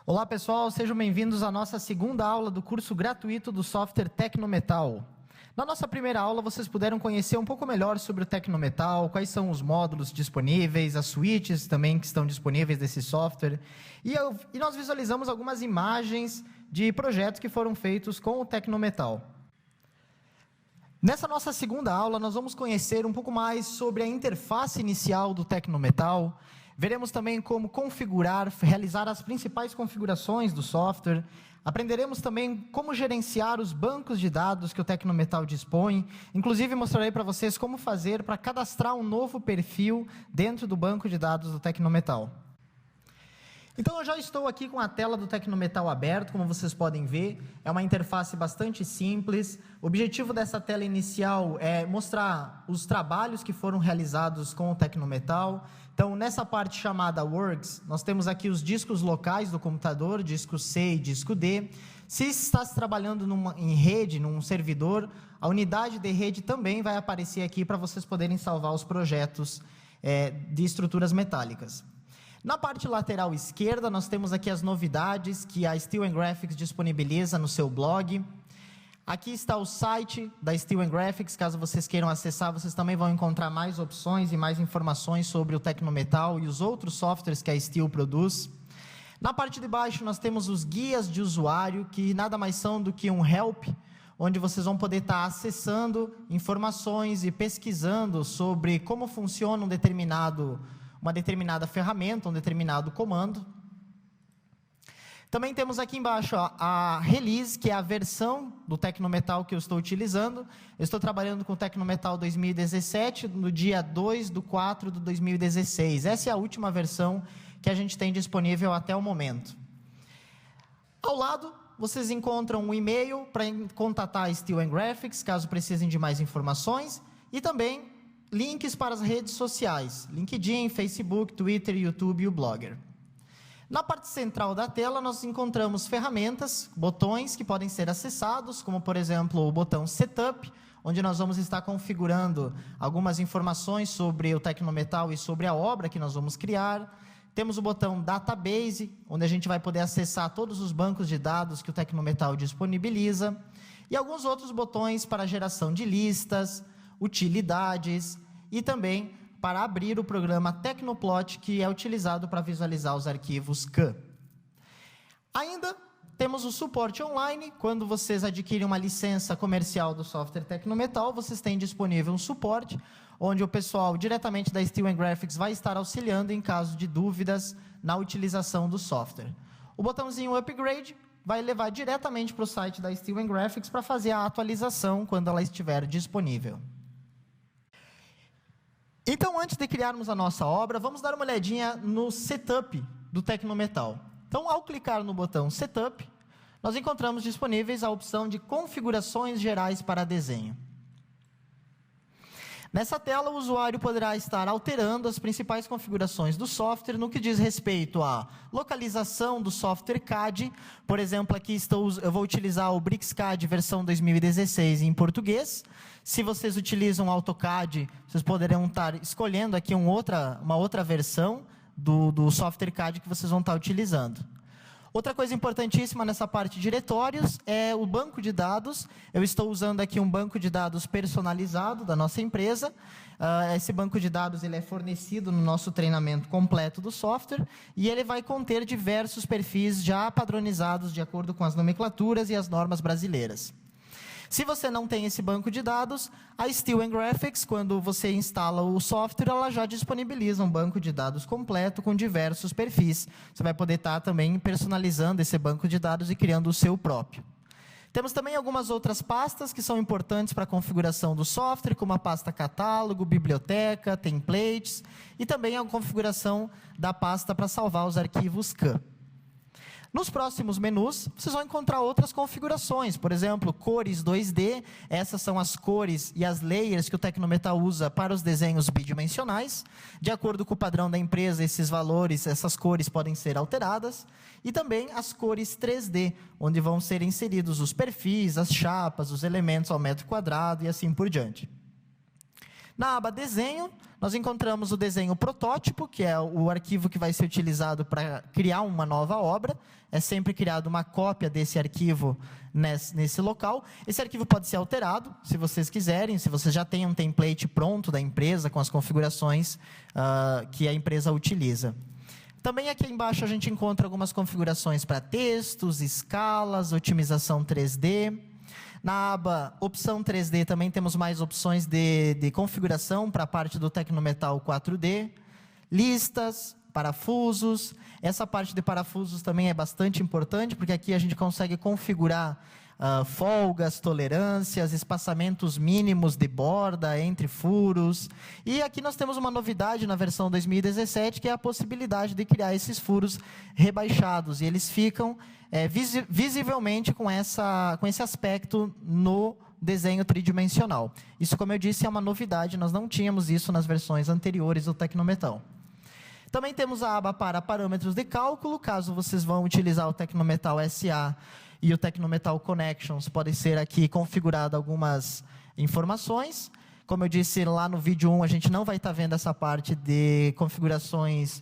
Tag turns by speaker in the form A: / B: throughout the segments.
A: Olá pessoal, sejam bem-vindos à nossa segunda aula do curso gratuito do software Tecnometal. Na nossa primeira aula, vocês puderam conhecer um pouco melhor sobre o Tecnometal, quais são os módulos disponíveis, as suítes também que estão disponíveis desse software. E nós visualizamos algumas imagens de projetos que foram feitos com o Tecnometal. Nessa nossa segunda aula, nós vamos conhecer um pouco mais sobre a interface inicial do Tecnometal. Veremos também como configurar, realizar as principais configurações do software. Aprenderemos também como gerenciar os bancos de dados que o Tecnometal dispõe. Inclusive, mostrarei para vocês como fazer para cadastrar um novo perfil dentro do banco de dados do Tecnometal. Então, eu já estou aqui com a tela do Tecnometal aberto, como vocês podem ver. É uma interface bastante simples. O objetivo dessa tela inicial é mostrar os trabalhos que foram realizados com o Tecnometal. Então, nessa parte chamada Works, nós temos aqui os discos locais do computador, disco C e disco D. Se está se trabalhando em rede, num servidor, a unidade de rede também vai aparecer aqui para vocês poderem salvar os projetos de estruturas metálicas. Na parte lateral esquerda, nós temos aqui as novidades que a Steel Graphics disponibiliza no seu blog. Aqui está o site da Steel Graphics, caso vocês queiram acessar, vocês também vão encontrar mais opções e mais informações sobre o Tecnometal e os outros softwares que a Steel produz. Na parte de baixo, nós temos os guias de usuário, que nada mais são do que um help, onde vocês vão poder estar acessando informações e pesquisando sobre como funciona uma determinada ferramenta, um determinado comando. Também temos aqui embaixo a release, que é a versão do Tecnometal que eu estou utilizando. Eu estou trabalhando com o Tecnometal 2017, no dia 2/4 de 2016. Essa é a última versão que a gente tem disponível até o momento. Ao lado, vocês encontram um e-mail para contatar a Steel Graphics, caso precisem de mais informações, e também links para as redes sociais, LinkedIn, Facebook, Twitter, YouTube e o Blogger. Na parte central da tela, nós encontramos ferramentas, botões que podem ser acessados, como, por exemplo, o botão Setup, onde nós vamos estar configurando algumas informações sobre o Tecnometal e sobre a obra que nós vamos criar. Temos o botão Database, onde a gente vai poder acessar todos os bancos de dados que o Tecnometal disponibiliza, e alguns outros botões para geração de listas, utilidades e também para abrir o programa Tecnoplot, que é utilizado para visualizar os arquivos CAM. Ainda temos o suporte online. Quando vocês adquirem uma licença comercial do software Tecnometal, vocês têm disponível um suporte, onde o pessoal diretamente da Steel Graphics vai estar auxiliando em caso de dúvidas na utilização do software. O botãozinho Upgrade vai levar diretamente para o site da Steel Graphics para fazer a atualização quando ela estiver disponível. Então, antes de criarmos a nossa obra, vamos dar uma olhadinha no setup do Tecnometal. Então, ao clicar no botão Setup, nós encontramos disponíveis a opção de configurações gerais para desenho. Nessa tela, o usuário poderá estar alterando as principais configurações do software no que diz respeito à localização do software CAD. Por exemplo, aqui eu vou utilizar o BricsCAD versão 2016 em português. Se vocês utilizam o AutoCAD, vocês poderão estar escolhendo aqui uma outra versão do software CAD que vocês vão estar utilizando. Outra coisa importantíssima nessa parte de diretórios é o banco de dados. Eu estou usando aqui um banco de dados personalizado da nossa empresa. Esse banco de dados ele é fornecido no nosso treinamento completo do software e ele vai conter diversos perfis já padronizados de acordo com as nomenclaturas e as normas brasileiras. Se você não tem esse banco de dados, a Steel Graphics, quando você instala o software, ela já disponibiliza um banco de dados completo com diversos perfis. Você vai poder estar também personalizando esse banco de dados e criando o seu próprio. Temos também algumas outras pastas que são importantes para a configuração do software, como a pasta catálogo, biblioteca, templates, e também a configuração da pasta para salvar os arquivos CAM. Nos próximos menus, vocês vão encontrar outras configurações, por exemplo, cores 2D, essas são as cores e as layers que o Tecnometal usa para os desenhos bidimensionais. De acordo com o padrão da empresa, esses valores, essas cores podem ser alteradas. E também as cores 3D, onde vão ser inseridos os perfis, as chapas, os elementos ao metro quadrado e assim por diante. Na aba Desenho, nós encontramos o desenho protótipo, que é o arquivo que vai ser utilizado para criar uma nova obra. É sempre criado uma cópia desse arquivo nesse local. Esse arquivo pode ser alterado, se vocês quiserem, se vocês já têm um template pronto da empresa, com as configurações que a empresa utiliza. Também aqui embaixo a gente encontra algumas configurações para textos, escalas, otimização 3D. Na aba Opção 3D também temos mais opções de configuração para a parte do Tecnometal 4D, listas, parafusos. Essa parte de parafusos também é bastante importante, porque aqui a gente consegue configurar folgas, tolerâncias, espaçamentos mínimos de borda entre furos. E aqui nós temos uma novidade na versão 2017, que é a possibilidade de criar esses furos rebaixados. E eles ficam visivelmente com esse aspecto no desenho tridimensional. Isso, como eu disse, é uma novidade, nós não tínhamos isso nas versões anteriores do Tecnometal. Também temos a aba para parâmetros de cálculo, caso vocês vão utilizar o Tecnometal SA e o Tecnometal Connections, pode ser aqui configurado algumas informações. Como eu disse lá no vídeo 1, a gente não vai estar vendo essa parte de configurações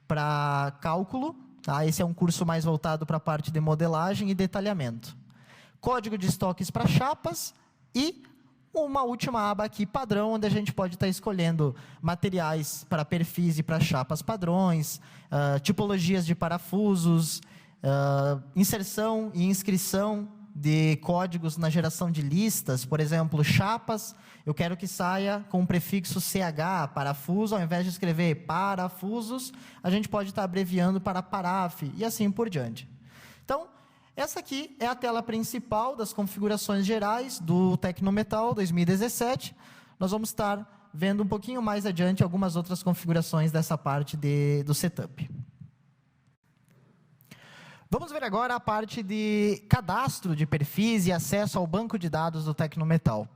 A: para cálculo. Tá? Esse é um curso mais voltado para a parte de modelagem e detalhamento. Código de estoques para chapas e uma última aba aqui, padrão, onde a gente pode estar escolhendo materiais para perfis e para chapas padrões, tipologias de parafusos, inserção e inscrição de códigos na geração de listas. Por exemplo, chapas, eu quero que saia com o prefixo CH, parafuso, ao invés de escrever parafusos, a gente pode estar abreviando para paraf, e assim por diante. Então, essa aqui é a tela principal das configurações gerais do Tecnometal 2017. Nós vamos estar vendo um pouquinho mais adiante algumas outras configurações dessa parte do setup. Vamos ver agora a parte de cadastro de perfis e acesso ao banco de dados do Tecnometal.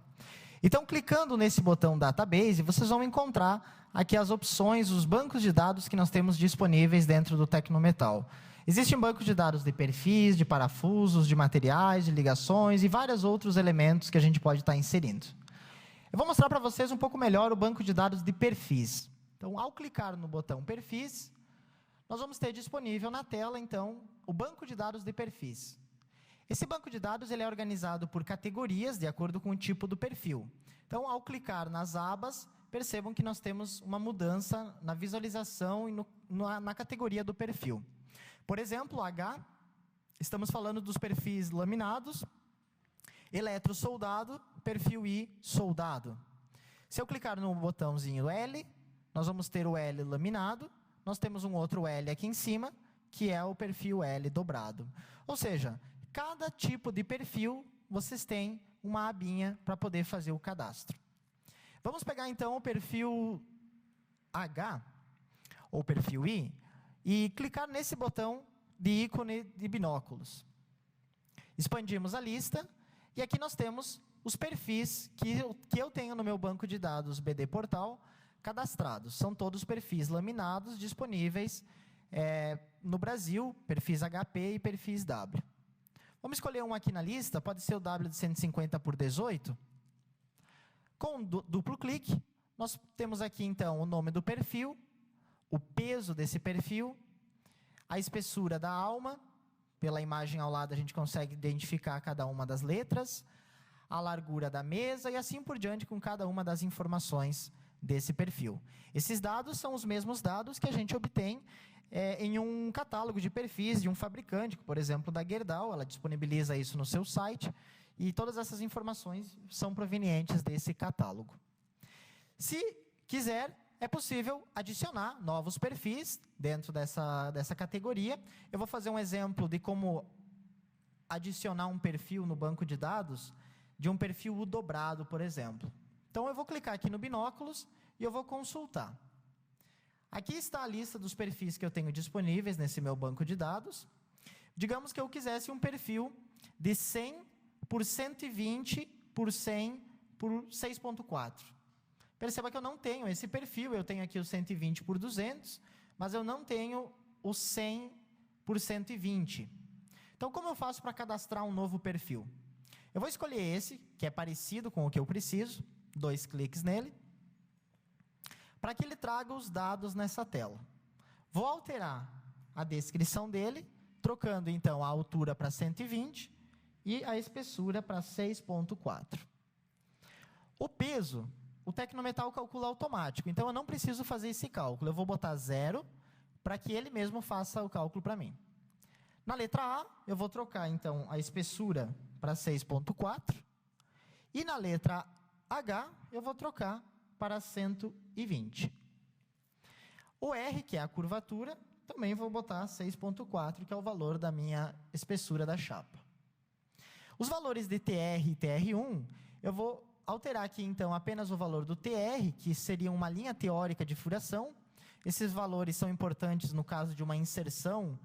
A: Então, clicando nesse botão Database, vocês vão encontrar aqui as opções, os bancos de dados que nós temos disponíveis dentro do Tecnometal. Existe um banco de dados de perfis, de parafusos, de materiais, de ligações e vários outros elementos que a gente pode estar inserindo. Eu vou mostrar para vocês um pouco melhor o banco de dados de perfis. Então, ao clicar no botão Perfis, nós vamos ter disponível na tela, então, o banco de dados de perfis. Esse banco de dados ele é organizado por categorias, de acordo com o tipo do perfil. Então, ao clicar nas abas, percebam que nós temos uma mudança na visualização e na categoria do perfil. Por exemplo, H, estamos falando dos perfis laminados, eletrosoldado, perfil I, soldado. Se eu clicar no botãozinho L, nós vamos ter o L laminado, nós temos um outro L aqui em cima, que é o perfil L dobrado. Ou seja, cada tipo de perfil, vocês têm uma abinha para poder fazer o cadastro. Vamos pegar, então, o perfil H, ou perfil I, e clicar nesse botão de ícone de binóculos. Expandimos a lista, e aqui nós temos os perfis que eu tenho no meu banco de dados BD Portal cadastrados. São todos perfis laminados disponíveis no Brasil, perfis HP e perfis W. Vamos escolher um aqui na lista, pode ser o W de 150 por 18. Com duplo clique, nós temos aqui, então, o nome do perfil, o peso desse perfil, a espessura da alma, pela imagem ao lado a gente consegue identificar cada uma das letras, a largura da mesa e assim por diante com cada uma das informações desse perfil. Esses dados são os mesmos dados que a gente obtém em um catálogo de perfis de um fabricante, por exemplo, da Gerdau, ela disponibiliza isso no seu site, e todas essas informações são provenientes desse catálogo. Se quiser, é possível adicionar novos perfis dentro dessa categoria. Eu vou fazer um exemplo de como adicionar um perfil no banco de dados, de um perfil U dobrado, por exemplo. Então, eu vou clicar aqui no binóculos e eu vou consultar. Aqui está a lista dos perfis que eu tenho disponíveis nesse meu banco de dados. Digamos que eu quisesse um perfil de 100 por 120 por 100 por 6.4. Perceba que eu não tenho esse perfil, eu tenho aqui o 120 por 200, mas eu não tenho o 100 por 120. Então, como eu faço para cadastrar um novo perfil? Eu vou escolher esse, que é parecido com o que eu preciso, 2 cliques nele. para que ele traga os dados nessa tela. Vou alterar a descrição dele, trocando então a altura para 120 e a espessura para 6,4. O peso, o Tecnometal calcula automático, então eu não preciso fazer esse cálculo. Eu vou botar 0 para que ele mesmo faça o cálculo para mim. Na letra A, eu vou trocar então a espessura para 6,4 e na letra H, eu vou trocar para 120. O R, que é a curvatura, também vou botar 6,4, que é o valor da minha espessura da chapa. Os valores de TR e TR1, eu vou alterar aqui, então, apenas o valor do TR, que seria uma linha teórica de furação. Esses valores são importantes no caso de uma inserção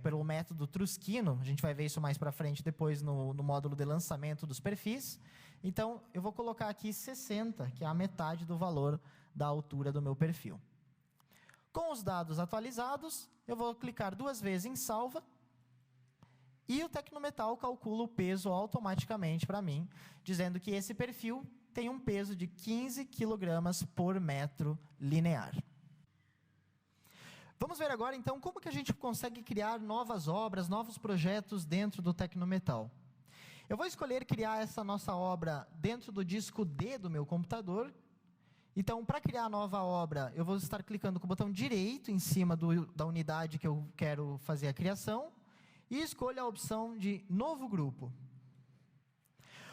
A: pelo método Truskino. A gente vai ver isso mais para frente, depois, no módulo de lançamento dos perfis. Então, eu vou colocar aqui 60, que é a metade do valor da altura do meu perfil. Com os dados atualizados, eu vou clicar 2 vezes em salva e o Tecnometal calcula o peso automaticamente para mim, dizendo que esse perfil tem um peso de 15 kg por metro linear. Vamos ver agora, então, como que a gente consegue criar novas obras, novos projetos dentro do Tecnometal. Eu vou escolher criar essa nossa obra dentro do disco D do meu computador. Então, para criar a nova obra, eu vou estar clicando com o botão direito em cima da unidade que eu quero fazer a criação e escolho a opção de Novo Grupo.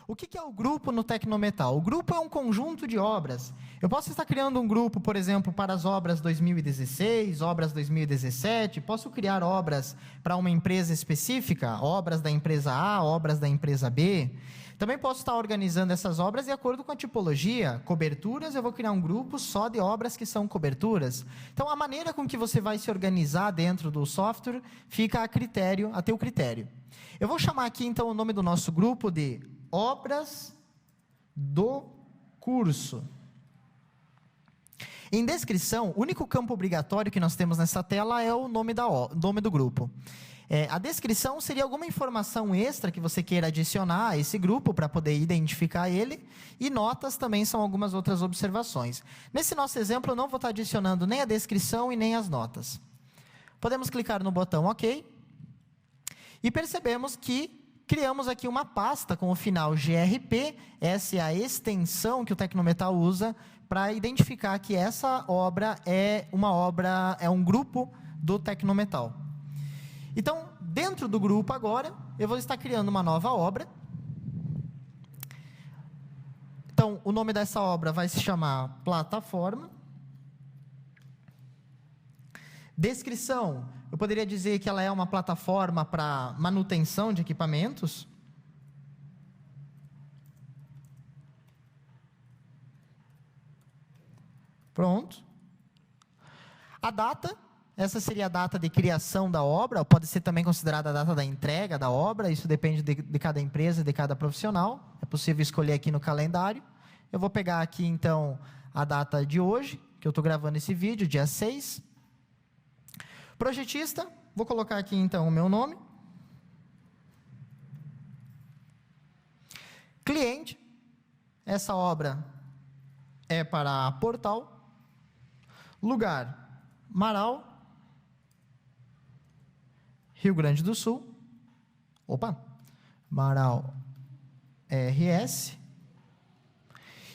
A: O que é o grupo no Tecnometal? O grupo é um conjunto de obras. Eu posso estar criando um grupo, por exemplo, para as obras 2016, obras 2017, posso criar obras para uma empresa específica, obras da empresa A, obras da empresa B. Também posso estar organizando essas obras de acordo com a tipologia. Coberturas, eu vou criar um grupo só de obras que são coberturas. Então, a maneira com que você vai se organizar dentro do software fica a teu critério. Eu vou chamar aqui, então, o nome do nosso grupo de Obras do Curso. Em descrição, o único campo obrigatório que nós temos nessa tela é o nome do grupo. A descrição seria alguma informação extra que você queira adicionar a esse grupo para poder identificar ele, e notas também são algumas outras observações. Nesse nosso exemplo, eu não vou estar adicionando nem a descrição e nem as notas. Podemos clicar no botão OK, e percebemos que criamos aqui uma pasta com o final GRP, essa é a extensão que o Tecnometal usa para identificar que essa obra é um grupo do Tecnometal. Então, dentro do grupo agora, eu vou estar criando uma nova obra. Então, o nome dessa obra vai se chamar Plataforma. Descrição, eu poderia dizer que ela é uma plataforma para manutenção de equipamentos. Pronto. A data, essa seria a data de criação da obra, pode ser também considerada a data da entrega da obra, isso depende de cada empresa, de cada profissional. É possível escolher aqui no calendário. Eu vou pegar aqui, então, a data de hoje, que eu estou gravando esse vídeo, dia 6. Projetista, vou colocar aqui, então, o meu nome. Cliente, essa obra é para Portal. Lugar, Marau, Rio Grande do Sul. Opa, Marau, RS.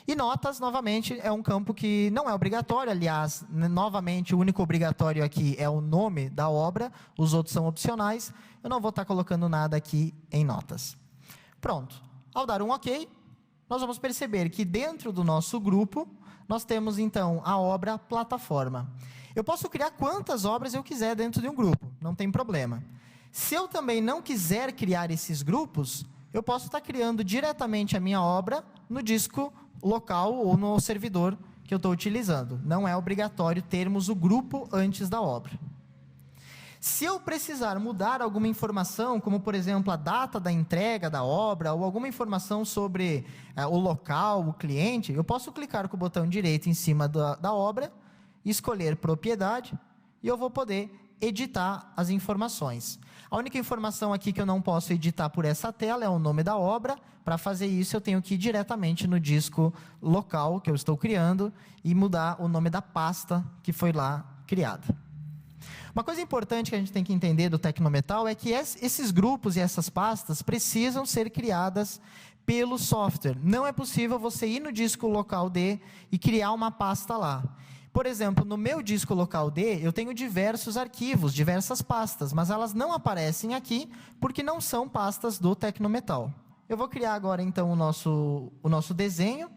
A: E notas, novamente, é um campo que não é obrigatório, aliás, novamente, o único obrigatório aqui é o nome da obra, os outros são opcionais, eu não vou estar colocando nada aqui em notas. Pronto, ao dar um OK, nós vamos perceber que dentro do nosso grupo, nós temos, então, a obra Plataforma. Eu posso criar quantas obras eu quiser dentro de um grupo, não tem problema. Se eu também não quiser criar esses grupos, eu posso estar criando diretamente a minha obra no disco local ou no servidor que eu estou utilizando. Não é obrigatório termos o grupo antes da obra. Se eu precisar mudar alguma informação, como, por exemplo, a data da entrega da obra, ou alguma informação sobre o local, o cliente, eu posso clicar com o botão direito em cima da obra, escolher propriedade, e eu vou poder editar as informações. A única informação aqui que eu não posso editar por essa tela é o nome da obra. Para fazer isso, eu tenho que ir diretamente no disco local que eu estou criando e mudar o nome da pasta que foi lá criada. Uma coisa importante que a gente tem que entender do Tecnometal é que esses grupos e essas pastas precisam ser criadas pelo software. Não é possível você ir no disco local D e criar uma pasta lá. Por exemplo, no meu disco local D, eu tenho diversos arquivos, diversas pastas, mas elas não aparecem aqui porque não são pastas do Tecnometal. Eu vou criar agora, então, o nosso desenho,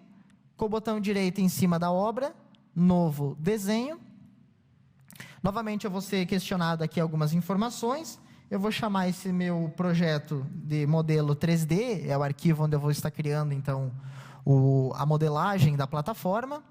A: com o botão direito em cima da obra, novo desenho. Novamente, eu vou ser questionado aqui algumas informações. Eu vou chamar esse meu projeto de modelo 3D, é o arquivo onde eu vou estar criando, então, a modelagem da plataforma.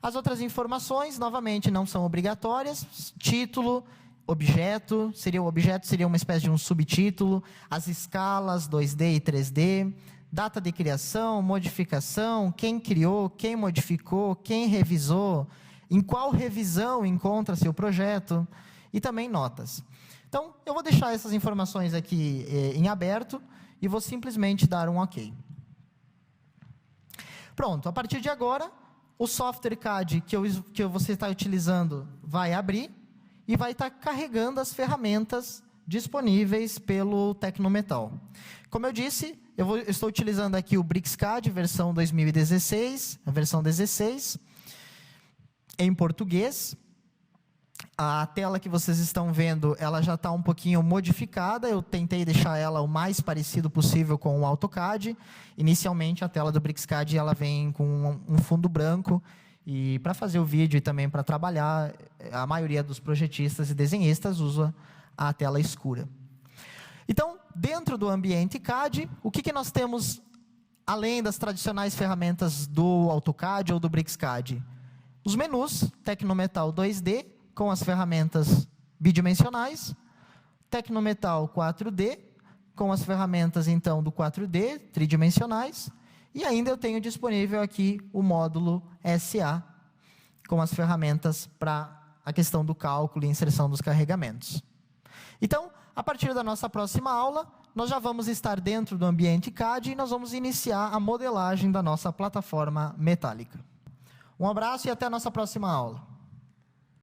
A: As outras informações, novamente, não são obrigatórias. Título, objeto seria uma espécie de um subtítulo. As escalas 2D e 3D. Data de criação, modificação, quem criou, quem modificou, quem revisou, em qual revisão encontra-se o projeto, e também notas. Então, eu vou deixar essas informações aqui em aberto e vou simplesmente dar um OK. Pronto, a partir de agora, o software CAD que você está utilizando vai abrir e vai estar carregando as ferramentas disponíveis pelo Tecnometal. Como eu disse, eu estou utilizando aqui o BricsCAD, versão 2016, a versão 16, em português. A tela que vocês estão vendo, ela já está um pouquinho modificada. Eu tentei deixar ela o mais parecido possível com o AutoCAD. Inicialmente, a tela do BricsCAD ela vem com um fundo branco. E para fazer o vídeo e também para trabalhar, a maioria dos projetistas e desenhistas usa a tela escura. Então, dentro do ambiente CAD, o que nós temos, além das tradicionais ferramentas do AutoCAD ou do BricsCAD? Os menus, Tecnometal 2D, com as ferramentas bidimensionais, Tecnometal 4D, com as ferramentas, então, do 4D, tridimensionais, e ainda eu tenho disponível aqui o módulo SA, com as ferramentas para a questão do cálculo e inserção dos carregamentos. Então, a partir da nossa próxima aula, nós já vamos estar dentro do ambiente CAD e nós vamos iniciar a modelagem da nossa plataforma metálica. Um abraço e até a nossa próxima aula.